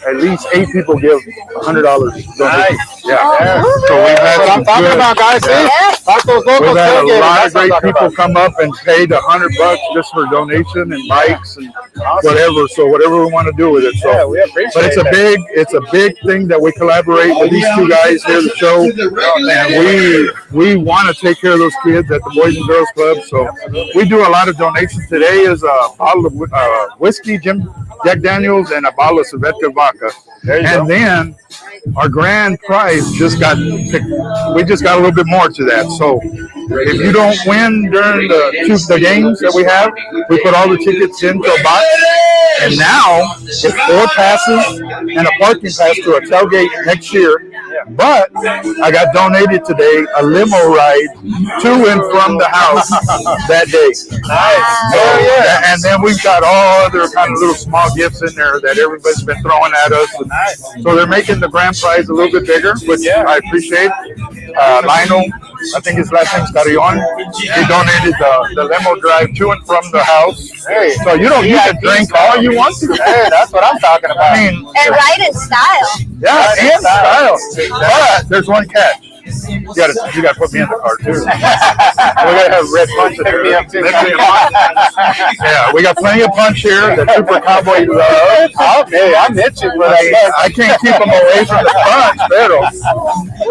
[SPEAKER 6] at least 8 people give $100 donation.
[SPEAKER 3] Nice.
[SPEAKER 6] Yeah.
[SPEAKER 4] Oh,
[SPEAKER 6] So we've had
[SPEAKER 3] That's what I'm
[SPEAKER 6] some
[SPEAKER 3] talking
[SPEAKER 6] good,
[SPEAKER 3] about, guys.
[SPEAKER 4] Yes.
[SPEAKER 3] Vatos Locos
[SPEAKER 6] we've had a
[SPEAKER 3] tailgating.
[SPEAKER 6] lot
[SPEAKER 3] That's
[SPEAKER 6] of
[SPEAKER 3] what I'm
[SPEAKER 6] great
[SPEAKER 3] talking
[SPEAKER 6] people
[SPEAKER 3] about.
[SPEAKER 6] come up and pay the $100 just for donation and bikes and whatever. So whatever we want to do with it. So,
[SPEAKER 3] Yeah, we appreciate
[SPEAKER 6] but it's a big thing that we collaborate with these 2 guys here at the show, and we want to take care of those kids at the Boys and Girls Club. So we do a lot of donations. Today is a bottle of whiskey, Jack Daniels, and a bottle of Svedka vodka. And then our grand prize just got picked. We just got a little bit more to that. So if you don't win during the games that we have, we put all the tickets into a box. And now it's 4 passes and a parking pass to a tailgate next year. But I got donated today a limo ride to and from the house that day. Nice. So, and then we've got all other kind of little small gifts in there that everybody's been throwing at us. So they're making the grand prize a little bit bigger, which I appreciate. Lionel, I think his last name's Carrion. He donated the limo drive to and from the house. Hey, so you can drink all you want to. Hey, that's what I'm talking about. I mean,
[SPEAKER 4] And ride in style.
[SPEAKER 6] yeah, and style. But there's one catch. You gotta put me in the car too. We gotta have red punch in there. Yeah, we got plenty of punch here. The Supercowboy love. Okay, I'm itching for that. I can't keep him away from the punch, pero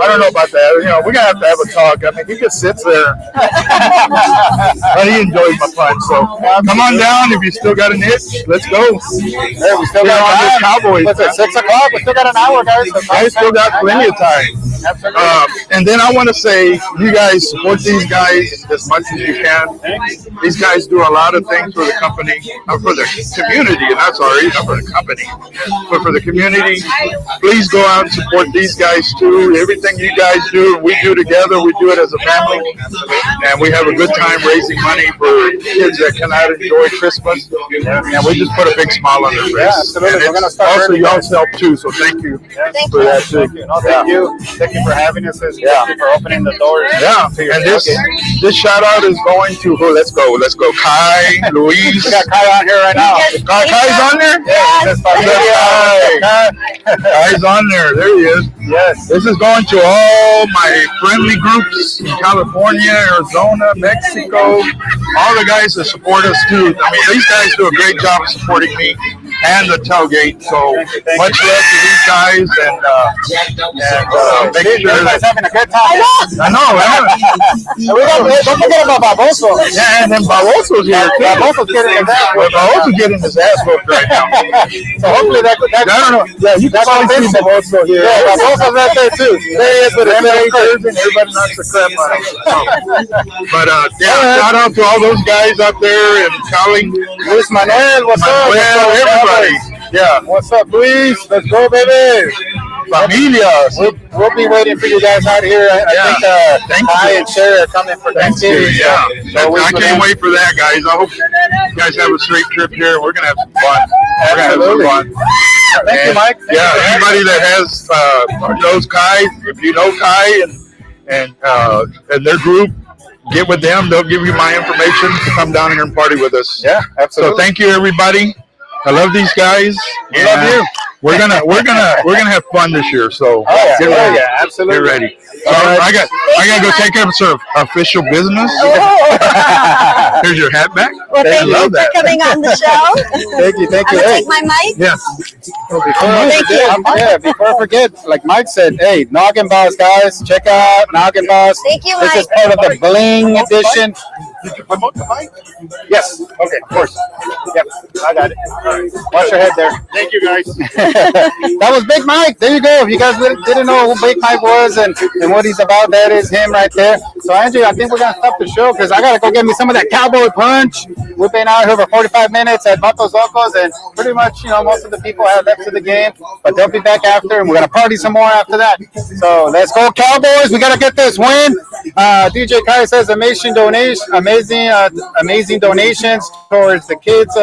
[SPEAKER 6] I don't know about that. We're gonna have to have a talk. I mean, he just sits there, but he enjoys my punch. So come on down if you still got an itch. Let's go.
[SPEAKER 3] Hey, we still
[SPEAKER 6] We're
[SPEAKER 3] got
[SPEAKER 6] on this
[SPEAKER 3] time.
[SPEAKER 6] Cowboys.
[SPEAKER 3] What's it, 6 o'clock? We still got an hour, guys.
[SPEAKER 6] I still got plenty of time. And then I want to say, you guys support these guys as much as you can. These guys do a lot of things for the company, for the community, and not for the company, but for the community. Please go out and support these guys too. Everything you guys do, we do together. We do it as a family, and we have a good time raising money for kids that cannot enjoy Christmas. And we just put a big smile on their face.
[SPEAKER 3] Yeah, absolutely. We're gonna start
[SPEAKER 6] also y'all's help too. So thank you for that too.
[SPEAKER 3] Thank you. Thank you for having us. Thank you for opening the doors.
[SPEAKER 6] Yeah, and this shout out is going to who? Let's go, Kai, Luis.
[SPEAKER 3] We got Kai on here right now.
[SPEAKER 6] Kai's on there.
[SPEAKER 3] Yes.
[SPEAKER 6] Kai's on there. There he is.
[SPEAKER 3] Yes.
[SPEAKER 6] This is going to all my friendly groups in California, Arizona, Mexico, all the guys that support us too. I mean, these guys do a great job of supporting me and the tailgate. So much love to these guys, and make sure
[SPEAKER 3] everybody's having a good time.
[SPEAKER 6] I know.
[SPEAKER 3] Don't forget about Baboso.
[SPEAKER 6] Yeah, and then Baboso's here too.
[SPEAKER 3] Baboso's
[SPEAKER 6] getting his ass whooped right now.
[SPEAKER 3] So hopefully that
[SPEAKER 6] I don't know. Yeah, you can probably see Baboso here.
[SPEAKER 3] Yeah, Baboso's right there too. There he is with his
[SPEAKER 6] and everybody knocks the crap out of him. But yeah, shout out to all those guys out there in Cali.
[SPEAKER 3] Luis Manuel, what's up?
[SPEAKER 6] Everybody. Yeah.
[SPEAKER 3] What's up, Luis? Let's go, baby.
[SPEAKER 6] Familias.
[SPEAKER 3] We'll be waiting for you guys out here. I think Kai and Sherry are coming for Thanksgiving.
[SPEAKER 6] Yeah. I can't wait for that, guys. I hope you guys have a straight trip here. We're going to have some fun. We're going to have some fun.
[SPEAKER 3] Thank you, Mike.
[SPEAKER 6] Anybody that has knows Kai, if you know Kai and their group, get with them. They'll give you my information to come down here and party with us.
[SPEAKER 3] Yeah, absolutely.
[SPEAKER 6] So thank you, everybody. I love these guys.
[SPEAKER 3] We love you.
[SPEAKER 6] We're gonna have fun this year. So get ready.
[SPEAKER 3] Yeah, absolutely.
[SPEAKER 6] Get ready. So I gotta go take care of some official business. Here's your hat back.
[SPEAKER 4] Well, thank you for coming on the show.
[SPEAKER 3] Thank you.
[SPEAKER 4] I'm gonna take my mic.
[SPEAKER 6] Yeah.
[SPEAKER 4] Thank you.
[SPEAKER 3] Before I forget, like Mike said, hey, Noggin Boss, guys, check out Noggin Boss.
[SPEAKER 4] Thank you,
[SPEAKER 3] This
[SPEAKER 4] Mike.
[SPEAKER 3] is part of the Bling edition.
[SPEAKER 6] Did you promote the mic?
[SPEAKER 3] Yes. Okay, of course. Yep, I got it. Watch your head there.
[SPEAKER 6] Thank you, guys.
[SPEAKER 3] That was Big Mike. There you go. If you guys didn't know who Big Mike was and what he's about, that is him right there. So, Andrew, I think we're going to stop the show because I got to go get me some of that cowboy punch. We've been out here for 45 minutes at Vatos Locos, and pretty much, most of the people have left to the game, but they'll be back after, and we're going to party some more after that. So, let's go, Cowboys. We got to get this win. DJ Kai says amazing donations towards the kids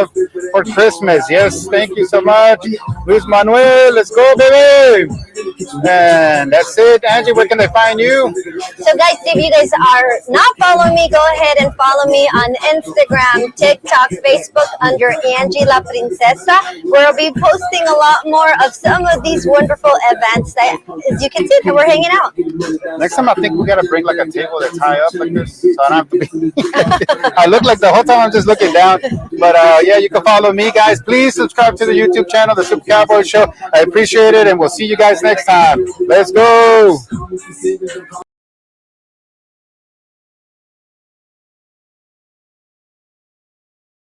[SPEAKER 3] for Christmas. Yes, thank you so much. Luis Manuel, let's go, baby. And that's it. Angie, where can they find you?
[SPEAKER 4] So, guys, if you guys are not following me, go ahead and follow me on Instagram, TikTok, Facebook under Angie La Princesa, where I'll be posting a lot more of some of these wonderful events that, as you can see, that we're hanging out.
[SPEAKER 3] Next time, I think we got to bring like a table that's high up like this, so I don't have to be. I look like the whole time I'm just looking down. But yeah, you can follow me, guys. Please subscribe to the YouTube channel, The Super Cowboy Show. I appreciate it, and we'll see you guys next time. Let's go.